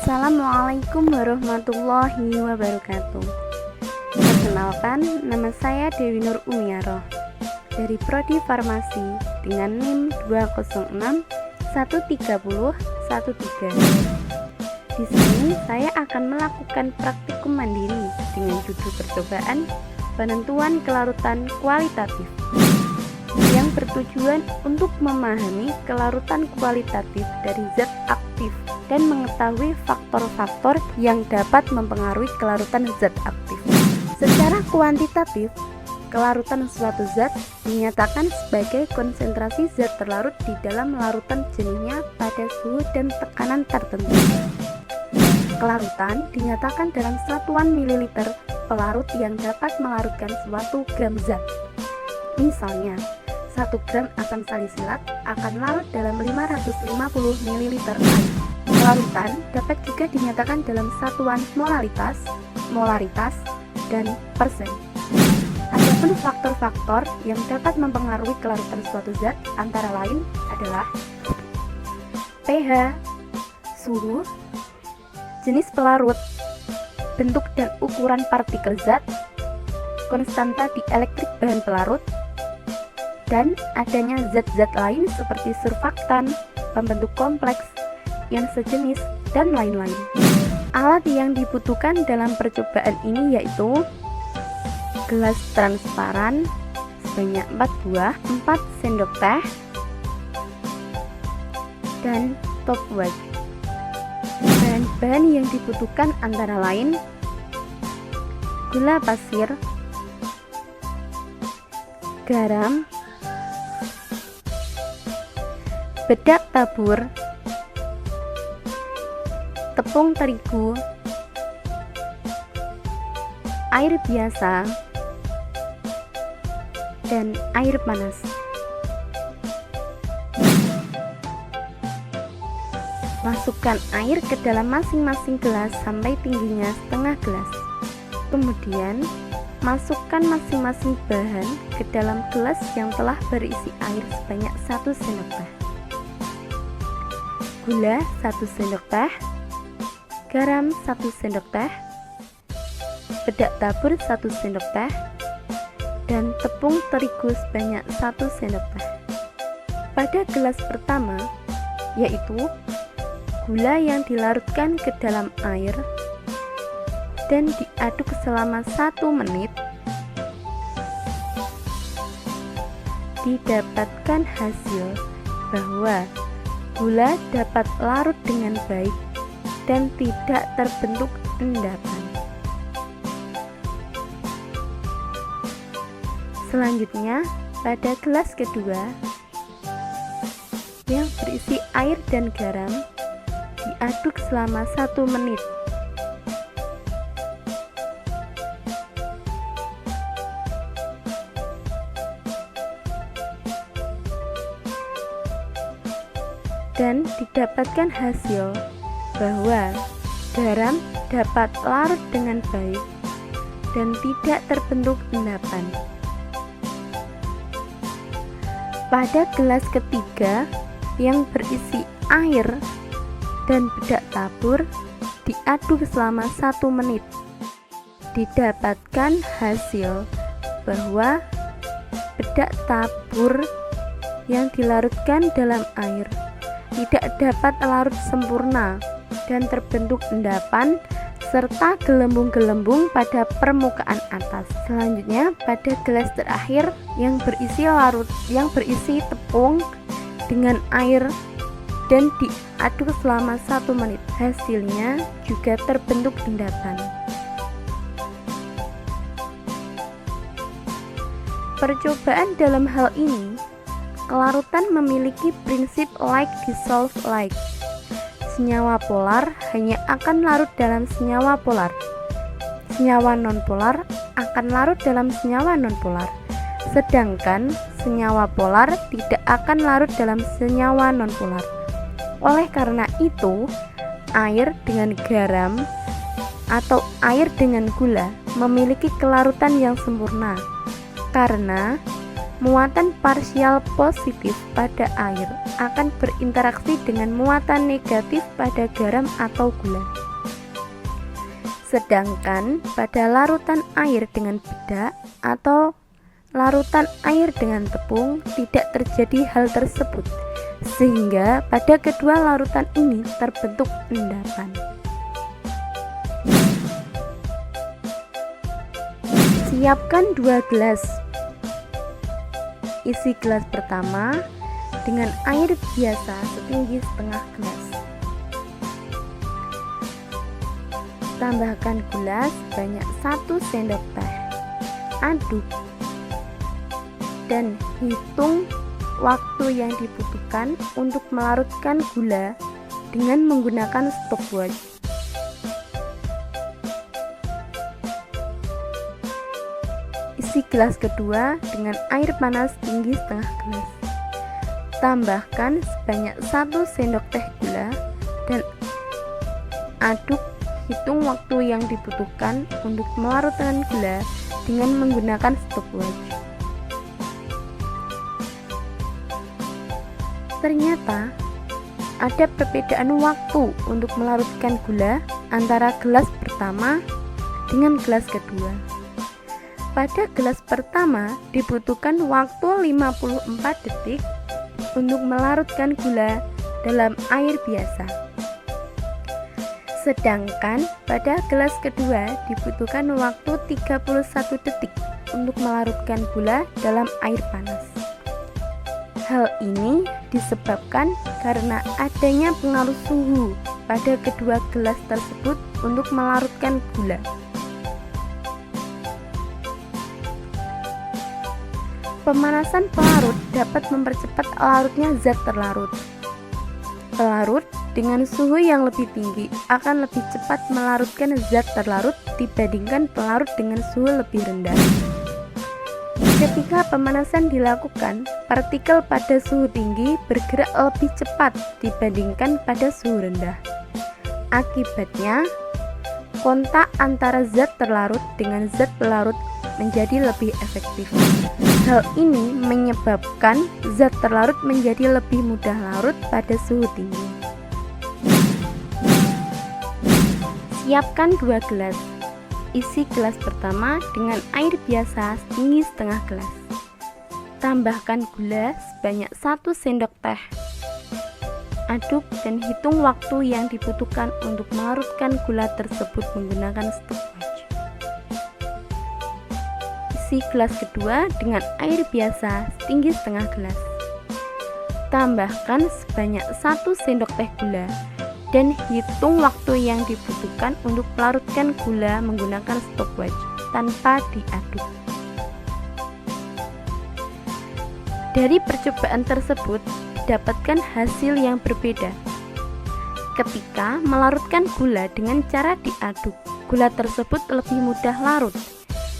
Assalamualaikum warahmatullahi wabarakatuh. Perkenalkan, nama saya Dewi Nur Umiaroh dari Prodi Farmasi dengan NIM 206130113. Di sini saya akan melakukan praktikum mandiri dengan judul percobaan penentuan kelarutan kualitatif yang bertujuan untuk memahami kelarutan kualitatif dari zat aktif dan mengetahui faktor-faktor yang dapat mempengaruhi kelarutan zat aktif. Secara kuantitatif, kelarutan suatu zat dinyatakan sebagai konsentrasi zat terlarut di dalam larutan jenisnya pada suhu dan tekanan tertentu. Kelarutan dinyatakan dalam satuan mililiter pelarut yang dapat melarutkan suatu gram zat. Misalnya, 1 gram asam salisilat akan larut dalam 550 ml air. Kelarutan dapat juga dinyatakan dalam satuan molaritas, dan persen. Adapun faktor-faktor yang dapat mempengaruhi kelarutan suatu zat antara lain adalah pH, suhu, jenis pelarut, bentuk dan ukuran partikel zat, konstanta dielektrik bahan pelarut, dan adanya zat-zat lain seperti surfaktan, pembentuk kompleks, yang sejenis, dan lain-lain. Alat yang dibutuhkan dalam percobaan ini yaitu gelas transparan sebanyak 4 buah, 4 sendok teh, dan top watch. Bahan-bahan yang dibutuhkan antara lain gula pasir, garam, bedak tabur, tepung terigu, air biasa, dan air panas. Masukkan air ke dalam masing-masing gelas sampai tingginya setengah gelas. Kemudian, masukkan masing-masing bahan ke dalam gelas yang telah berisi air sebanyak 1 sendok teh. Gula 1 sendok teh, garam 1 sendok teh, bedak tabur 1 sendok teh, dan tepung terigu sebanyak 1 sendok teh. Pada gelas pertama, yaitu gula yang dilarutkan ke dalam air dan diaduk selama 1 menit, didapatkan hasil bahwa gula dapat larut dengan baik dan tidak terbentuk endapan. Selanjutnya, pada gelas kedua yang berisi air dan garam diaduk selama 1 menit. Dan didapatkan hasil bahwa garam dapat larut dengan baik dan tidak terbentuk endapan. Pada gelas ketiga yang berisi air dan bedak tabur diaduk selama 1 menit. Didapatkan hasil bahwa bedak tabur yang dilarutkan dalam air tidak dapat larut sempurna dan terbentuk endapan serta gelembung-gelembung pada permukaan atas. Selanjutnya, pada gelas terakhir yang berisi tepung dengan air dan diaduk selama 1 menit. Hasilnya juga terbentuk endapan. Percobaan dalam hal ini, kelarutan memiliki prinsip like dissolve like. Senyawa polar hanya akan larut dalam senyawa polar. Senyawa nonpolar akan larut dalam senyawa nonpolar. Sedangkan senyawa polar tidak akan larut dalam senyawa nonpolar. Oleh karena itu, air dengan garam atau air dengan gula memiliki kelarutan yang sempurna karena muatan parsial positif pada air akan berinteraksi dengan muatan negatif pada garam atau gula. Sedangkan pada larutan air dengan bedak atau larutan air dengan tepung tidak terjadi hal tersebut, sehingga pada kedua larutan ini terbentuk endapan. Siapkan 2 gelas. Isi gelas pertama dengan air biasa setinggi setengah gelas. Tambahkan gula sebanyak 1 sendok teh. Aduk dan hitung waktu yang dibutuhkan untuk melarutkan gula dengan menggunakan stopwatch. Isi gelas kedua dengan air panas tinggi setengah gelas. Tambahkan sebanyak 1 sendok teh gula dan aduk. Hitung waktu yang dibutuhkan untuk melarutkan gula dengan menggunakan stopwatch. Ternyata ada perbedaan waktu untuk melarutkan gula antara gelas pertama dengan gelas kedua. Pada gelas pertama dibutuhkan waktu 54 detik untuk melarutkan gula dalam air biasa. Sedangkan pada gelas kedua dibutuhkan waktu 31 detik untuk melarutkan gula dalam air panas. Hal ini disebabkan karena adanya pengaruh suhu pada kedua gelas tersebut untuk melarutkan gula. Pemanasan pelarut dapat mempercepat larutnya zat terlarut. Pelarut dengan suhu yang lebih tinggi akan lebih cepat melarutkan zat terlarut dibandingkan pelarut dengan suhu lebih rendah. Ketika pemanasan dilakukan, partikel pada suhu tinggi bergerak lebih cepat dibandingkan pada suhu rendah. Akibatnya, kontak antara zat terlarut dengan zat pelarut menjadi lebih efektif. Hal ini menyebabkan zat terlarut menjadi lebih mudah larut pada suhu tinggi. Siapkan 2 gelas. Isi gelas pertama dengan air biasa setinggi setengah gelas. Tambahkan gula sebanyak 1 sendok teh. Aduk dan hitung waktu yang dibutuhkan untuk melarutkan gula tersebut menggunakan stopwatch. Isi gelas kedua dengan air biasa setinggi setengah gelas. Tambahkan sebanyak 1 sendok teh gula dan hitung waktu yang dibutuhkan untuk melarutkan gula menggunakan stopwatch tanpa diaduk. Dari percobaan tersebut didapatkan hasil yang berbeda. Ketika melarutkan gula dengan cara diaduk, gula tersebut lebih mudah larut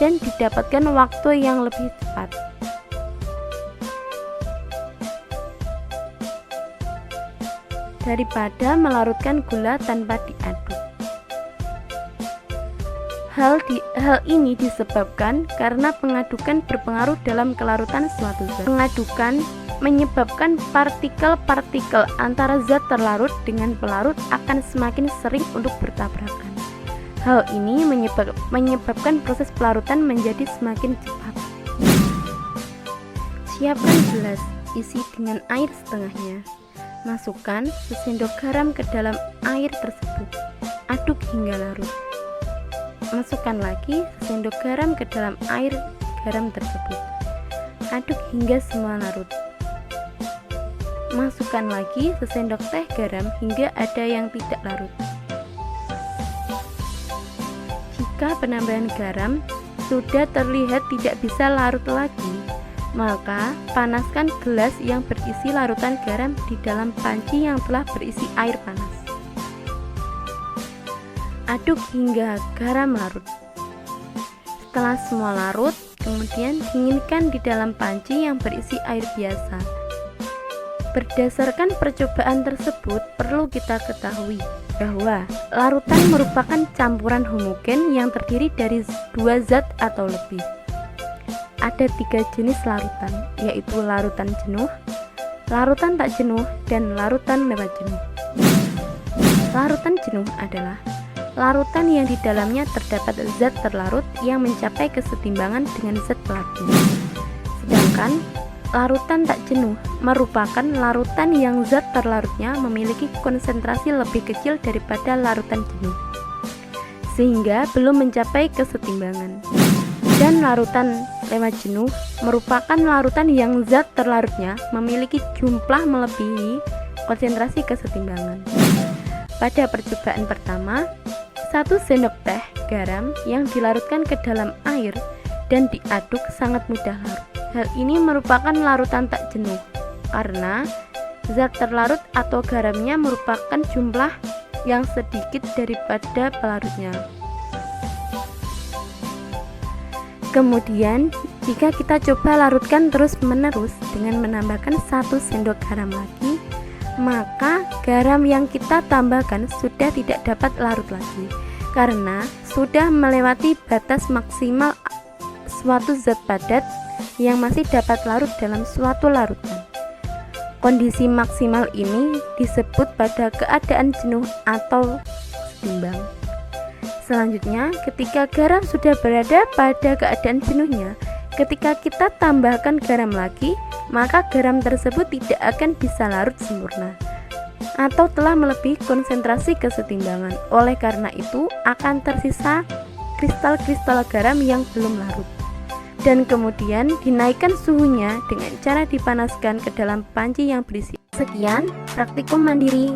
dan didapatkan waktu yang lebih cepat. Daripada melarutkan gula tanpa diaduk. Hal ini disebabkan karena pengadukan berpengaruh dalam kelarutan suatu zat. Pengadukan menyebabkan partikel-partikel antara zat terlarut dengan pelarut akan semakin sering untuk bertabrakan. Hal ini menyebabkan proses pelarutan menjadi semakin cepat. Siapkan gelas, isi dengan air setengahnya. Masukkan sesendok garam ke dalam air tersebut. Aduk hingga larut. Masukkan lagi sesendok garam ke dalam air garam tersebut. Aduk hingga semua larut. Masukkan lagi sesendok teh garam hingga ada yang tidak larut. Jika penambahan garam sudah terlihat tidak bisa larut lagi, maka panaskan gelas yang berisi larutan garam di dalam panci yang telah berisi air panas. Aduk hingga garam larut. Setelah semua larut, kemudian dinginkan di dalam panci yang berisi air biasa. Berdasarkan percobaan tersebut, perlu kita ketahui bahwa larutan merupakan campuran homogen yang terdiri dari 2 zat atau lebih. ada 3 jenis larutan, yaitu larutan jenuh, larutan tak jenuh, dan larutan lewat jenuh. Larutan jenuh adalah larutan yang di dalamnya terdapat zat terlarut yang mencapai kesetimbangan dengan zat pelatunya. Sedangkan larutan tak jenuh merupakan larutan yang zat terlarutnya memiliki konsentrasi lebih kecil daripada larutan jenuh, sehingga belum mencapai kesetimbangan. Dan larutan lewat jenuh merupakan larutan yang zat terlarutnya memiliki jumlah melebihi konsentrasi kesetimbangan. Pada percobaan pertama, 1 sendok teh garam yang dilarutkan ke dalam air dan diaduk sangat mudah larut. Hal ini merupakan larutan tak jenuh karena zat terlarut atau garamnya merupakan jumlah yang sedikit daripada pelarutnya. Kemudian, jika kita coba larutkan terus-menerus dengan menambahkan 1 sendok garam lagi, maka garam yang kita tambahkan sudah tidak dapat larut lagi karena sudah melewati batas maksimal suatu zat padat yang masih dapat larut dalam suatu larutan. Kondisi maksimal ini disebut pada keadaan jenuh atau setimbang. Selanjutnya, ketika garam sudah berada pada keadaan jenuhnya, ketika kita tambahkan garam lagi, maka garam tersebut tidak akan bisa larut sempurna atau telah melebihi konsentrasi kesetimbangan. Oleh karena itu, akan tersisa kristal-kristal garam yang belum larut. Dan kemudian dinaikkan suhunya dengan cara dipanaskan ke dalam panci yang berisi. Sekian praktikum mandiri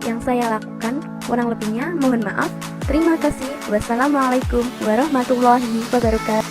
yang saya lakukan, kurang lebihnya mohon maaf. Terima kasih. Wassalamualaikum warahmatullahi wabarakatuh.